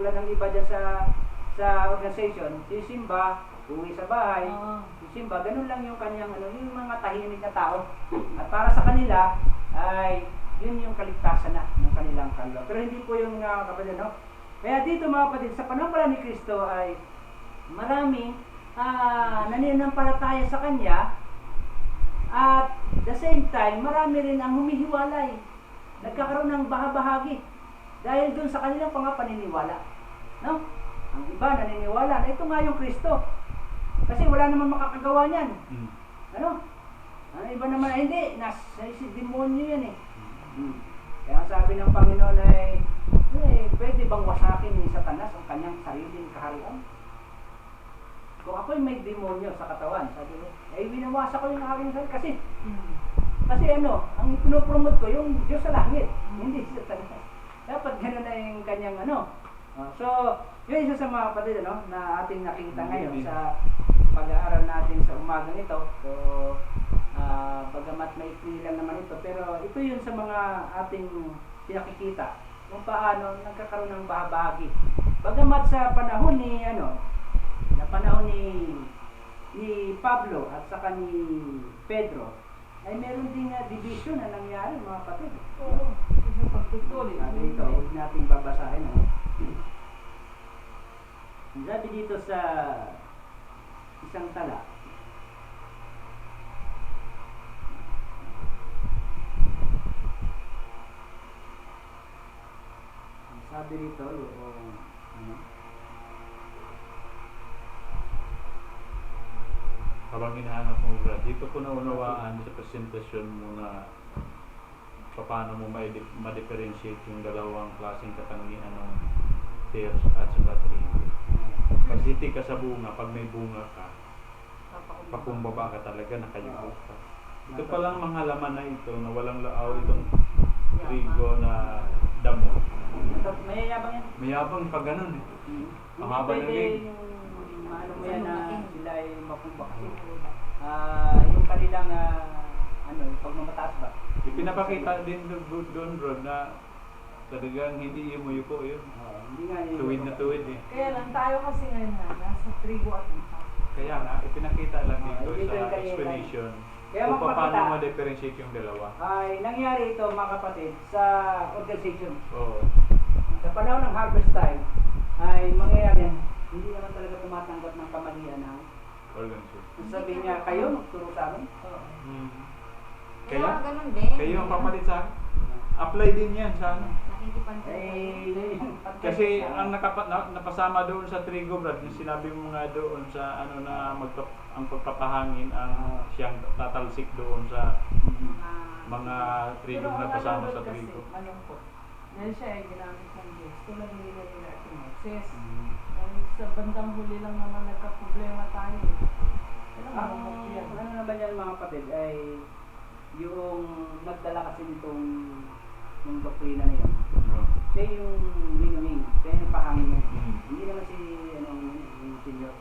tulad ng iba dyan sa organization, sisimba, uwi sa bahay, sisimba, ganun lang yung kanyang yung mga tahimik na tao. At para sa kanila ay yun yung kaligtasan na ng kanilang kaluluwa. Pero hindi po yung kapatid, no? Kaya dito mga kapatid, sa panahon pala ni Kristo ay maraming nananampalataya sa Kanya, at the same time, marami rin ang humihiwalay. Nagkakaroon ng bahagi dahil dun sa kanilang paniniwala. No? Ang iba naniniwala na ito nga yung Kristo. Kasi wala naman makakagawa niyan. Ano? Ang iba naman ay hindi, si demonyo yan eh. Kaya sabi ng Panginoon ay, pwede bang wasakin ni Satanas ang kanyang sariling kaharian? Kung ako'y may demonyo sa katawan, sabi ko, winawasa ko yung aking sarili. Kasi ang pinopromote ko yung Diyos sa langit, hindi sa Satanas. Dapat gano'n na yung kanyang So, yun isa sa mga kapatid na ating nakita ngayon sa pag-aaral natin sa umagang ito. So, bagamat maikli lang naman ito, pero ito yun sa mga ating pinakikita kung paano nagkakaroon ng bahagi. Bagamat sa panahon ni Pablo at saka ni Pedro ay meron ding division na nangyari mga kapatid. Oo, yung pagtutuloy. Dito, huwag natin babasahin. Sabi dito sa isang tala, sabi rito yung habang hinahanap mo, Brad, dito ko naunawaan sa presentasyon mo na paano mo ma-differentiate yung dalawang klaseng katangian ng tears at saka tree. Pag siti ka sa bunga, pag may bunga ka, pakumbaba ka talaga, nakayuko ka. Ito palang mga halaman na ito na walang laaw, itong trigo na damo. Mayayabang yan. Mayabang pa ganun eh. Ang haba ng leg. Mo yan na sila ay makumbak. Yung kanilang pagmamataas ba? Ipinapakita din doon bro na talagang hindi yumuyuko yun. Hindi nga yun. Tuwid na tuwid eh. Kaya lang tayo kasi ngayon nasa trigo at ita. Kaya nga, ipinakita lang dito sa explanation kung paano ma-differentiate yung dalawa. Ay, nangyari ito mga kapatid sa organization. Oo. Sa panahon ng harvest time ay mangyayari hindi naman talaga tumatanggap ng kamalian ng organization. Sabi niya, kayo magturo sa amin? Kaya, ganun din. kayo ang papalit sa akin. Apply din yan sa ano. Kasi ang napasama doon sa trigo, Brad, yung sinabi mo nga doon sa ang pagpapahangin ang siyang tatalsik doon sa mga trigo na napasama sa trigo. Malungkot. Dahil siya ay ginamit ng Diyos. Tulad nila si Moses. Sa bandang huli lang naman nagka-problema tayo. Ano naman yan mga kapatid ay yung nagdala kasi nitong yung doktrina na yun. Siya yung winning, siya yung pahangin niya. Hindi naman yung senior.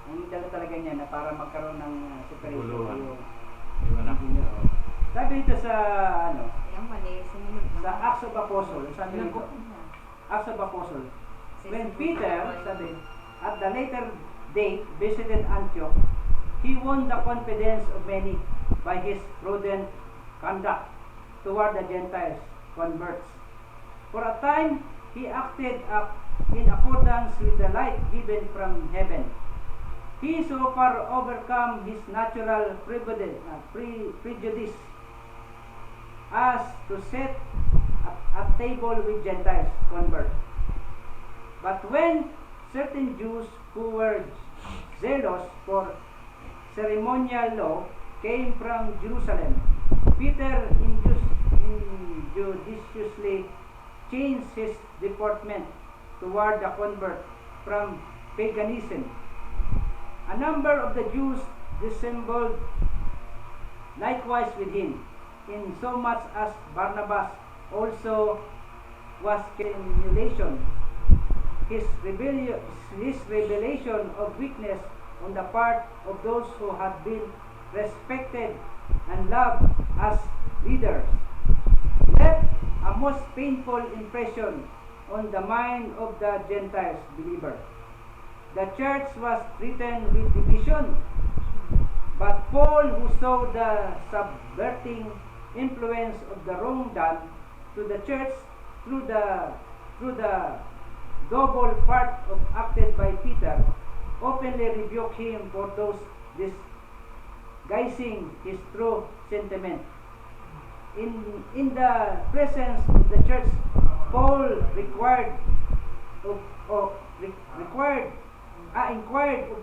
Ang dala talaga niya na para magkaroon ng separation yung senior. Sabi dito sa sa Acts of Apostles, sabi dito, Acts of Apostles, when Peter, sabi, at the later date visited Antioch, he won the confidence of many by his prudent conduct toward the Gentiles converts. For a time, he acted in accordance with the light given from heaven. He so far overcome his natural prejudice as to set at table with Gentiles converts. But when certain Jews who were zealous for ceremonial law came from Jerusalem, Peter judiciously changed his deportment toward the convert from paganism. A number of the Jews dissembled likewise with him, in so much as Barnabas also was emulation. His revelation of weakness on the part of those who had been respected and loved as leaders left a most painful impression on the mind of the Gentiles believer. The church was threatened with division, but Paul, who saw the subverting influence of the wrong done to the church through the double part of acted by Peter, openly rebuked him for those disguising his true sentiment. In the presence of the church, Paul inquired of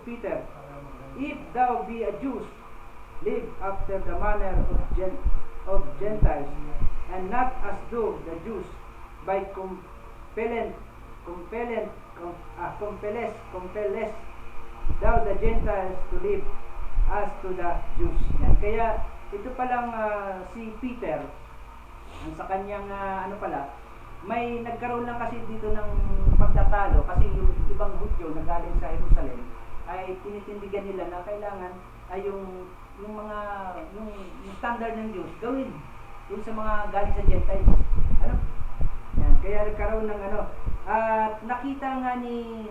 Peter, "If thou be a Jew, live after the manner of Gentiles, and not as do the Jews, by compellest thou the Gentiles to live as to the Jews." Yan. Kaya ito palang si Peter, ang sa kanyang may nagkaroon lang kasi dito ng pagtatalo kasi yung ibang Hudyo na galing sa Jerusalem ay tinitindigan nila na kailangan ay yung standard ng Diyos gawin yung sa mga galing sa Gentiles. Yan, kaya nagkaroon ng at nakita nga ni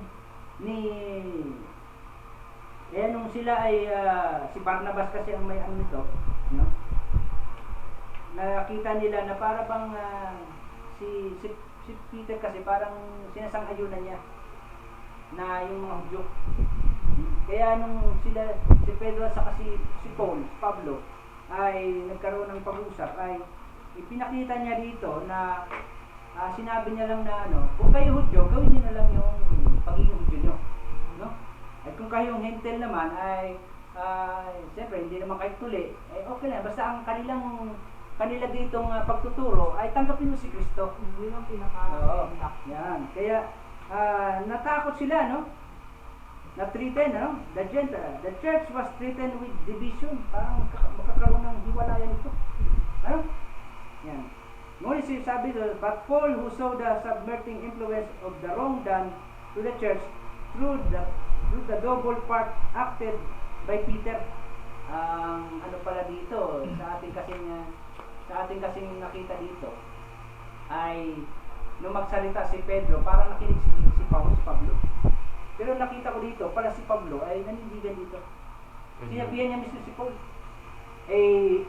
nung sila ay si Barnabas kasi ang may nito, no? Nakita nila na para bang si Peter kasi parang sinasang-ayunan niya na yung mga Hudyo. Kaya nung si Pedro at si Pablo ay nagkaroon ng pag-uusap ay ipinakita niya dito na sinabi niya lang na kung kayo Hudyo, gawin niyo na lang yung pagiging Hudyo niyo, no? At kung kayong Hentel naman ay siyempre hindi naman kayo tuli, okay lang, basta ang kanila ditong pagtuturo ay tanggapin mo si Kristo. Hindi lang Oo, yan. Kaya natakot sila, no? Na-threaten, no? The church was threatened with division. Parang makakaroon ng hiwalayan ito. Yan. Ngunit sabi doon, but Paul, who saw the subverting influence of the wrong done to the church through the double part acted by Peter. Pala dito, sa ating kasing nakita dito ay nung magsalita si Pedro, parang nakinig si Pablo. Pero nakita ko dito, pala si Pablo ay nanindigan dito. Sinabihan niya mismo si Paul.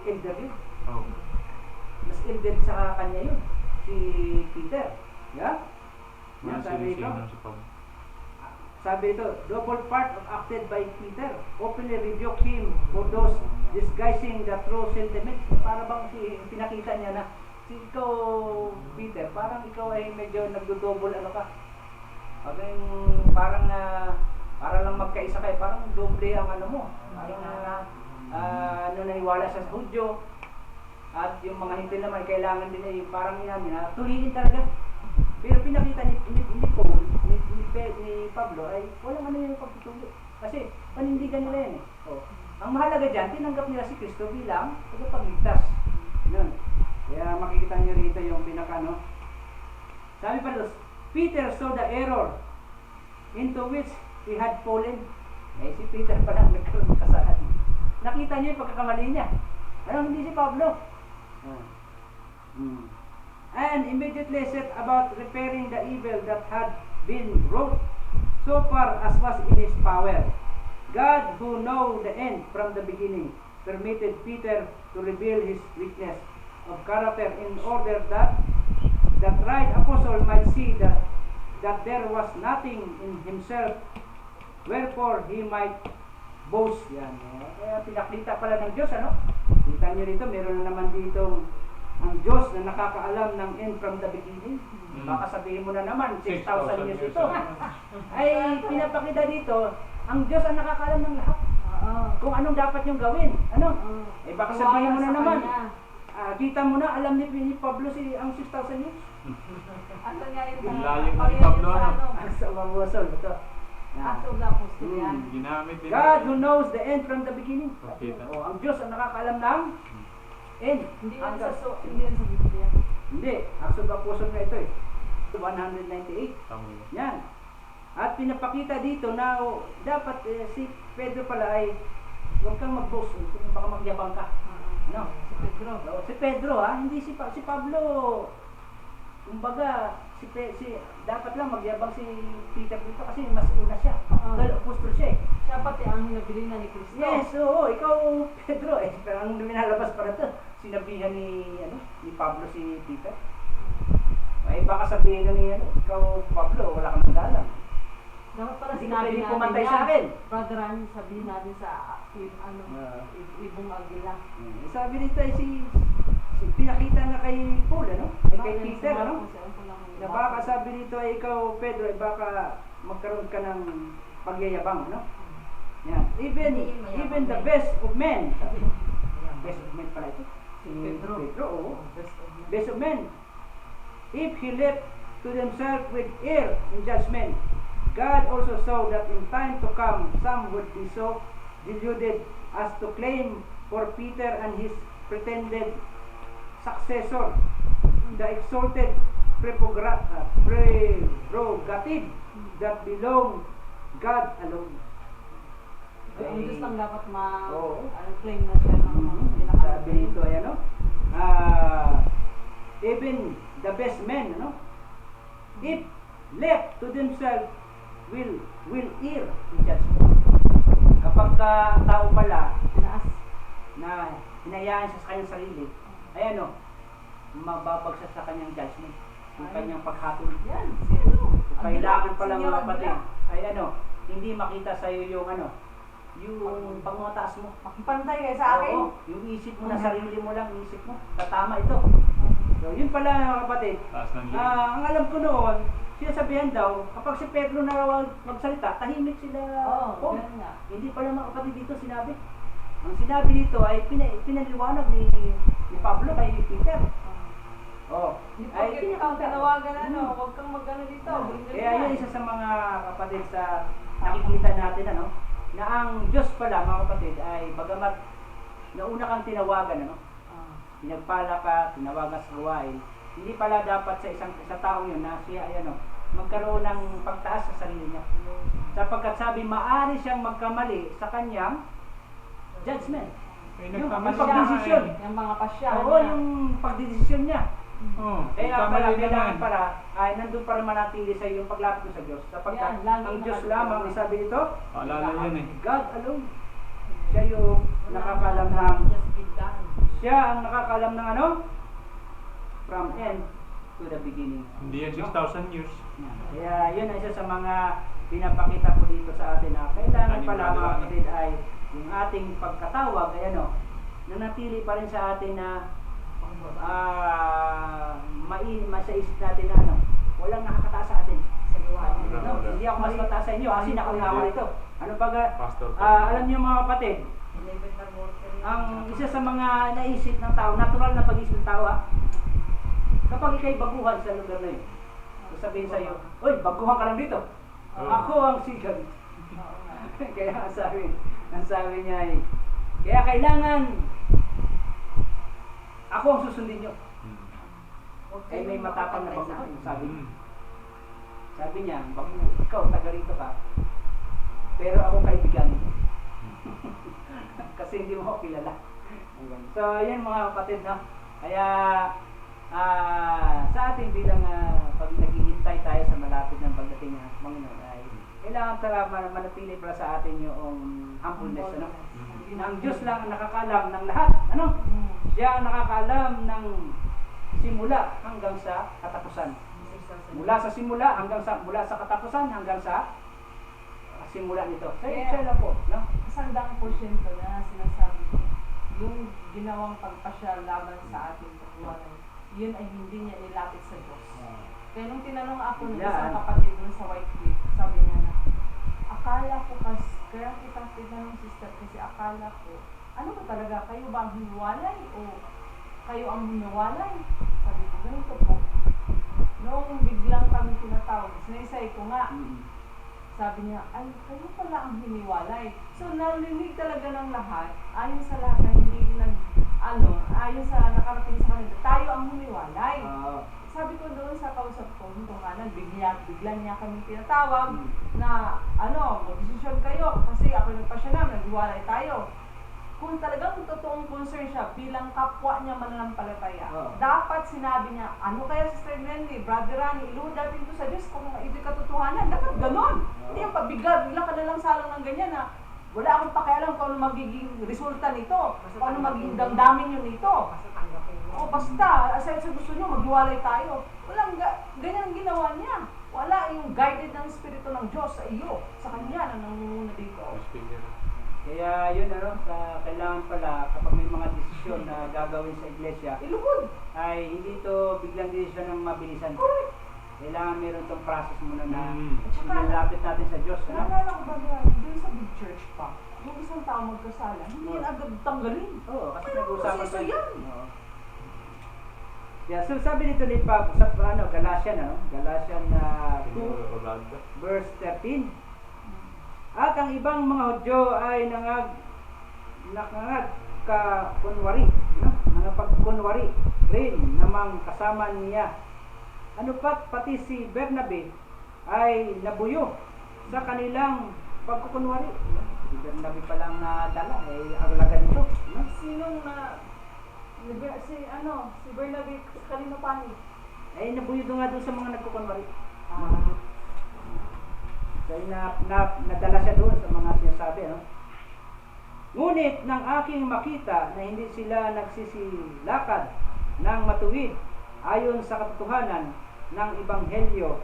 Elder yun. Oh. Mas elder sa kanya yun. Si Peter. Yeah? Yan, sabi ito. Sabi ito, double part of acted by Peter. Openly rebuke him for those disguising the true sentiments. Para bang pinakita niya na ikaw, Peter, parang ikaw ay medyo nagdodouble ka. Parang para lang magkaisa kayo, parang doble ang mo. Parang naniwala sa Hudyo. At yung mga hindi naman kailangan din ay parang tuliin talaga. Pero pinakita ni Paul, ni Pablo ay walang yung pagtutuloy. Kasi panindigan nila yan . Ang mahalaga dyan, tinanggap nila si Kristo bilang tagapagligtas. Yun. Kaya makikita nyo rito yung Sabi pa doon, Peter saw the error into which he had fallen. Si Peter pa lang nagkaroon ng kasalanan. Nakita nyo yung pagkakamali niya. Hindi si Pablo. And immediately set about repairing the evil that had been wrought so far as was in his power. God, who knew the end from the beginning, permitted Peter to reveal his weakness of character in order that the tried apostle might see that there was nothing in himself wherefore he might boast. Yan. Kaya pinakita pala ng Diyos, Kita nyo rito, meron na naman dito ang Diyos na nakakaalam ng end from the beginning. Baka sabihin mo na naman, 6,000 years ito. Ay, pinapakita dito, ang Diyos ang nakakaalam ng lahat. Kung anong dapat niyong gawin. Baka sabihin mo na naman, kita mo na, alam ni Pablo ang 6,000 years. Ano nga yung layo na ni Pablo, Sa Mabosol, ito. Ginamit din. God who knows the end from the beginning. Pakita. Ang Diyos ang nakakaalam ng end. Hindi yan sa Biblia. Hindi. Acts of the Apostles na ito 198. Yan. At pinapakita dito na dapat si Pedro pala ay huwag kang mag-boast. Baka magyabang ka. Si Pedro. Si Pedro hindi si Pablo. kumbaga, dapat lang magyabang si Peter dito kasi mas una siya. Oo. Dahil apostol siya eh. Siya pati ang hinabili na ni Kristo. Yes, oo, ikaw Pedro eh. Pero ang minalabas para to, sinabihan ni Pablo si Peter. Ay baka sabihin ni ikaw Pablo, wala kang galang. Dapat pala Hindi ka sinabi pwede natin pumantay yan. sa akin. Brother Ran, sabihin natin sa Ibong Agila. Sabi nito ay si pinakita na kay Paul, ano? Ay kay Peter, ano? Na baka sabi nito ay ikaw Pedro, ay baka magkaroon ka ng pagyayabang, ano? Yan. Even the best of men. Sabi. Best of men pala ito. Si Pedro. oo. Best of men. If he left to themselves with ear in judgment, God also saw that in time to come some would be so deluded as to claim for Peter and his pretended successor the exalted prerogative that belong God alone. Ang Diyos lang dapat Oo. claim na siya ng mga Sabi nito ay ano? Even the best men, ano? If left to themselves will err in judgment. Kapag ang tao pala tinaas. na hinayaan siya sa kanyang sarili, ay ano, mababagsak sa kanyang judgment, yung kanyang paghatol. Yan, sino? Kailangan pala Senior mga kapatid, Agila. ay ano, hindi makita sa iyo yung ano, yung pangmataas mo. Makipantay kayo sa akin. Oo, yung isip mo na sarili mo lang, isip mo, tatama ito. So, yun pala mga kapatid. Taas ng loob. Ang alam ko noon, sinasabihan daw, kapag si Pedro na raw magsalita, tahimik sila. Oo, Oh, ganun nga. hindi pala mga kapatid dito sinabi. Ang sinabi dito ay pinaliwanag ni Pablo kay Peter. Oh, Hindi pa ikaw tinawagan huwag kang mag-ano dito. Kaya yan isa sa mga kapatid sa nakikita natin ano, na ang Diyos pala mga kapatid ay bagamat nauna kang tinawagan ano, pinagpala ka, tinawagan sa gawain, hindi pala dapat sa taong yun na siya ay ano, magkaroon ng pagtaas sa sarili niya. Sapagkat sabi, maaari siyang magkamali sa kanyang judgment. Yung pagdesisyon. Yung mga pasya. Oo, yung pagdesisyon niya. Oh, Kaya pala, kamali kailangan naman. para, ay nandun para manatili sa iyo yung paglapit mo sa Diyos. Sapagkat Yan, lagi ang Diyos nakatuwa. lamang, sabi dito, Paalala yan eh. God alone. Siya yung nakakalam ng, siya ang nakakalam ng ano? From end to the beginning. Hindi yan 6,000 years. Kaya yun ay isa sa mga pinapakita ko dito sa atin na kailangan pala mga kapatid ay yung ating pagkatawag ay ano, nanatili pa rin sa atin na masaisip natin na ano, walang nakakataas sa atin. No, hindi ako mas mataas sa inyo kasi nakuha ako nito. Ano baga, Pastor. alam niyo mga kapatid, ang isa sa mga naisip ng tao, natural na pag-isip ng tao kapag ikay baguhan sa lugar na yun, sabihin sa iyo, "Oy, baguhan ka lang dito. Ako ang sigal." Kaya ang sabi niya ay, kaya kailangan ako ang susundin niyo. Ay may matapang na baguhan, sabi niya. Sabi niya, ikaw, taga rito ka, pero ako kaibigan. Kasi hindi mo ako kilala. So, yan mga kapatid, no? Kaya, sa ating bilang pag naghihintay tayo sa malapit ng pagdating ng Panginoon ay kailangan talaga manatili pala sa atin yung humbleness, ano? Ang Diyos lang ang nakakalam ng lahat, ano? Siya ang nakakalam ng simula hanggang sa katapusan. Mula sa simula hanggang sa katapusan hanggang sa simula nito. Siya lang po, no? Sandang porsyento na sinasabi ko, yung ginawang pagpasya laban sa ating kapuluan, yun ay hindi niya nilapit sa Diyos. Kaya nung tinanong ako ng isang kapatid dun sa White Cliff, sabi niya na, akala ko kaya kitang tinanong sister kasi akala ko, ano ba talaga, kayo ba ang hiniwalay o kayo ang hiniwalay? Sabi ko, ganito po. Noong biglang kami tinatawag, sinaysay ko nga, sabi niya, ay, kayo pala ang hiniwalay. So, narinig talaga ng lahat, ayon sa lahat na hindi ayon sa nakarating sa kanila, tayo ang hiniwalay. Sabi ko doon sa kausap ko, bigla niya kami tinatawag na, mag-desisyon kayo, kasi ako nagpasya na, naghiwalay tayo. kung talagang totoong concern siya bilang kapwa niya mananampalataya, Oo. dapat sinabi niya, ano kaya Sister Glendy, Brother Rani, iluhod natin ito sa Diyos kung ito'y katotohanan. Dapat ganon. Hindi yung pabigla, bigla ka na lang salang ng ganyan na wala akong pakialam kung ano magiging resulta nito, kung ano magiging damdamin nyo nito. O basta, aside sa gusto nyo, maghiwalay tayo. Walang ganyan ang ginawa niya. Wala yung guided ng Espiritu ng Diyos sa iyo, sa Kanya na nangunguna dito. Speaker. Kaya yun kailangan pala kapag may mga desisyon na gagawin sa iglesia, Iluhod. ay hindi ito biglang desisyon ng mabilisan. Correct. Kailangan meron tong process muna na At saka, nilalapit natin sa Diyos. Ano? naalala ko ba yan, doon sa big church pa, yung isang tao magkasala, hindi yan agad tanggalin. Oo, kasi May nag-uusapan proseso tayo. yan. Oo. Yeah, so sabi dito ni Pab sa Galatian, Galatian 2 Orlando. verse 13. At ang ibang mga Hudyo ay kunwari, nangapagkunwari rin namang kasama niya. Ano pati si Bernabe ay nabuyo sa kanilang pagkukunwari. Si Bernabe pa lang nadala, ay aglagan ito. Sinong si Bernabe kanino pani? Ay nabuyo nga doon sa mga nagkukunwari. Ah, So nadala siya doon sa mga sinasabi, Ngunit nang aking makita na hindi sila nagsisilakad ng matuwid ayon sa katotohanan ng Ebanghelyo,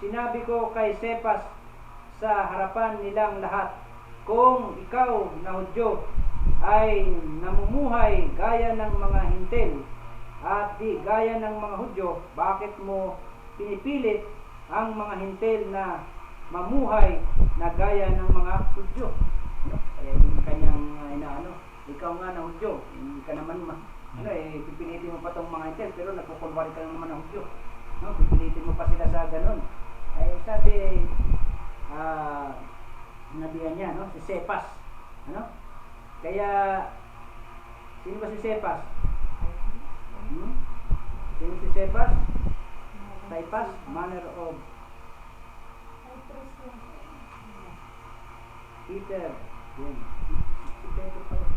sinabi ko kay Cephas sa harapan nilang lahat, kung ikaw na Hudyo ay namumuhay gaya ng mga Hintil at di gaya ng mga Hudyo, bakit mo pinipilit ang mga Hintil na mamuhay na gaya ng mga Hudyo? Kaya yung kanyang ikaw nga na Hudyo, hindi ka naman pipilitin mo pa tong mga Hintil, pero nagkukunwari ka lang naman ng Hudyo. Pipilitin mo pa sila sa ganun. Ay sabi, nabihan niya, si Cephas. Kaya, sino ba si Cephas? Sino si Cephas? Cephas, manner of Peter. Yan. Si Pedro pala.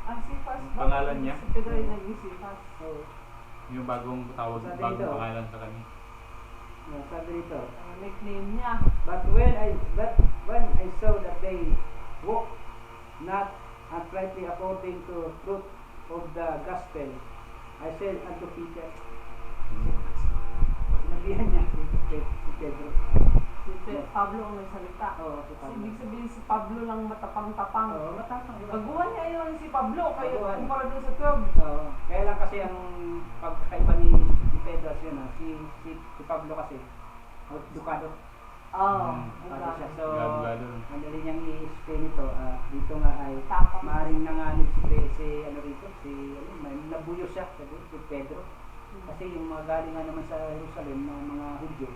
ang Sifas. Pangalan niya? Si Pedro ay naging Sifas. So, Yung bagong tawag, Sabi bagong dito. pangalan sa kanya. sabi dito, Ang nickname niya. But when I saw that they walk not uprightly according to truth of the gospel, I said unto Peter, sinabihan niya si Pedro. Pablo ang nagsalita. Oo, si Pablo. Ibig sabihin si Pablo lang matapang-tapang. Oo, matapang. Baguhan niya yun si Pablo, kaya Baguhan. kumpara doon sa 12. Oo. Kaya lang kasi ang pagkakaiba ni Pedro yun, si Pablo kasi, Ducado. Oo. Ano siya. So, Gado. madali niyang i-explain ito. Dito nga ay Tapang. maaaring nanganib may nabuyo siya, si Pedro. Kasi yung mga galing nga naman sa Jerusalem, mga Hudyo.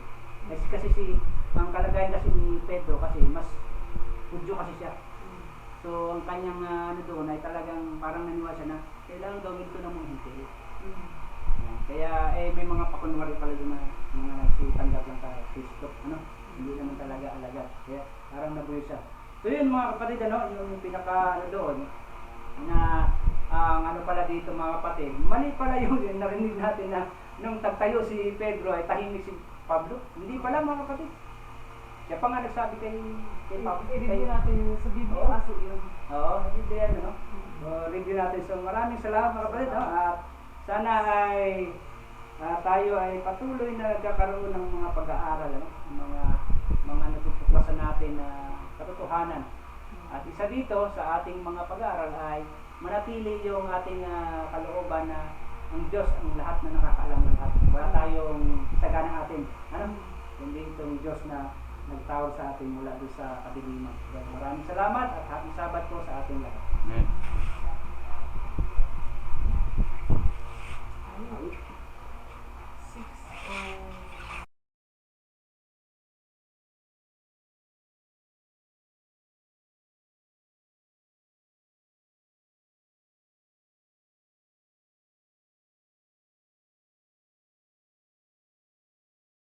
Kasi ang kalagayan kasi ni Pedro kasi mas Hudyo kasi siya. So ang kanyang doon ay talagang parang naniwala siya na kailangan gawin ito ng mga Hintil. Kaya may mga pakunwari pala doon na mga nagsitanggap lang sa Kristo. Hindi naman talaga alagad. Kaya parang nabuyo siya. So yun mga kapatid, yung pinaka doon na ang pala dito mga kapatid, mali pala yung narinig natin na nung tagtayo si Pedro ay tahimik si Pablo. Hindi pala mga kapatid. Siya pa nga nagsabi kay Pablo. I-review natin sa Biblia Oo. kasi yun. Oo, hindi yan, So, review natin. So, maraming salamat mga kapatid, At sana ay tayo ay patuloy na nagkakaroon ng mga pag-aaral, mga natutuklasan natin na katotohanan. At isa dito sa ating mga pag-aaral ay manatili yung ating kalooban na ang Diyos ang lahat na nakakaalam ng lahat. Wala tayong sagana atin. Kundi itong Diyos na nagtawag sa atin mula doon sa kadiliman. Maraming salamat at happy Sabat po sa ating lahat. Amen.